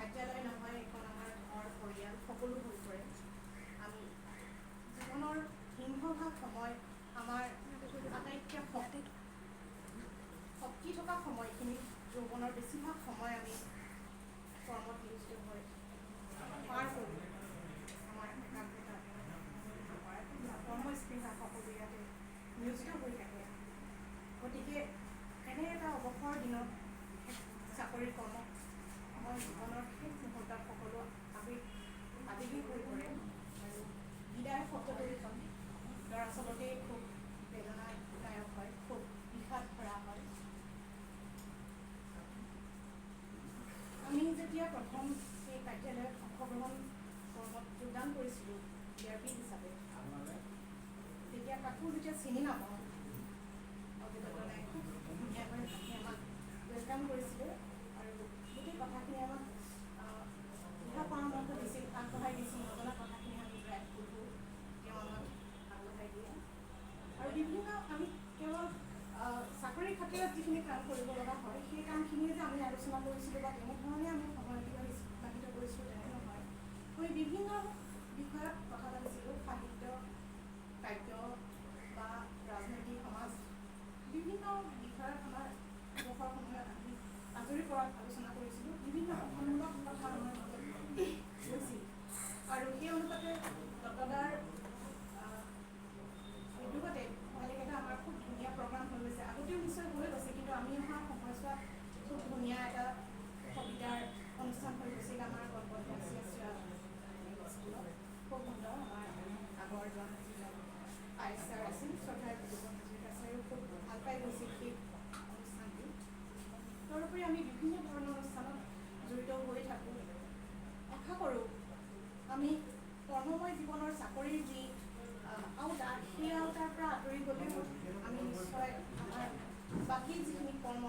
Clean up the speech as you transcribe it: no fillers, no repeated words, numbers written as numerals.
কাৰ্যালয় নহয়, এখন আমাৰ ঘৰ পৰিয়াল সকলো হৈ পৰে। আমি জীৱনৰ সিংহভাগ সময় আমাৰ আটাইতকৈ শক্তি থকা সময়খিনিত যৌৱনৰ বেছিভাগ সময় আমি কৰ্মত নিয়োজিত হৈ পাৰ কৰোঁ। আমাৰ একাগ্ৰতা কৰ্মস্পৃহা সকলো ইয়াতে নিয়োজিত হৈ থাকে। গতিকে এনে এটা অৱসৰ দিনত চাকৰিৰ কৰ্ম আমাৰ জীৱনৰ শেষ মুহূৰ্তত সকলো আৱেগিক হৈ পৰে আৰু বিদায় শব্দটো দৰাচলতে খুব বেদনাদায়ক হয়, খুব বিষাদ ভৰা হয়। আমি যেতিয়া প্ৰথম এই কাৰ্যালয়ত অংশগ্ৰহণ কৰ্মত যোগদান কৰিছিলোঁ DRP হিচাপে, তেতিয়া কাকো যেতিয়া চিনি নাপাওঁ, অভিজ্ঞতাই খুব ধুনীয়াকৈ আহি আমাক ৱেলকাম কৰিছিলে আৰু গোটেই কথাখিনি আমাক দিহা পৰামৰ্শ দিছিল, আগবঢ়াই দিছিল। নজনা কথাখিনি আমি প্ৰায় সুধোঁ, তেওঁ আমাক আগবঢ়াই দিয়ে। আৰু বিভিন্ন আমি কেৱল চাকৰিৰ খাতিৰত যিখিনি কাম কৰিব লগা হয়, সেই কামখিনিয়ে যে আমি আলোচনা কৰিছিলোঁ বা তেনেধৰণে আমি সময় অতিবাহিত কৰিছিলোঁ তেনে নহয়। আমি বিভিন্ন বিষয়ত কথা পাতিছিলোঁ, সাহিত্য, কাব্য বা ৰাজনৈতিক সমাজ, বিভিন্ন বিষয়ত আমাৰ অৱসৰ সময়ত আমি আজৰি পৰাত আলোচনা কৰিছিলোঁ। বিভিন্ন গঠনমূলক কথা আমাৰ মাজত হৈছিল আৰু সেই অনুপাতে দত্তদাৰ উদ্যোগতে ভালেকেইটা আমাৰ খুব ধুনীয়া প্ৰগ্ৰাম হৈ গৈছে। আগতেও নিশ্চয় হৈ গৈছে, কিন্তু আমি অহা সময়ছোৱাত খুব ধুনীয়া এটা কবিতাৰ অনুষ্ঠান হৈ গৈছিল আমাৰ গল্পত স্কুলত। খুব সুন্দৰ। আমাৰ আগৰ জন IS ছাৰ আছিল, শ্ৰদ্ধাৰ হাজৰিকা ছাৰেও খুব ভাল পাই গৈছিল সেই অনুষ্ঠানটি। তাৰোপৰি আমি বিভিন্ন ধৰণৰ অনুষ্ঠানত জড়িত হৈ থাকোঁ। আশা কৰোঁ আমি কৰ্মময় জীৱনৰ চাকৰিৰ যি আওতা, সেই আওতাৰ পৰা আঁতৰি গ'লেও আমি নিশ্চয় আমাৰ বাকী যিখিনি কৰ্ম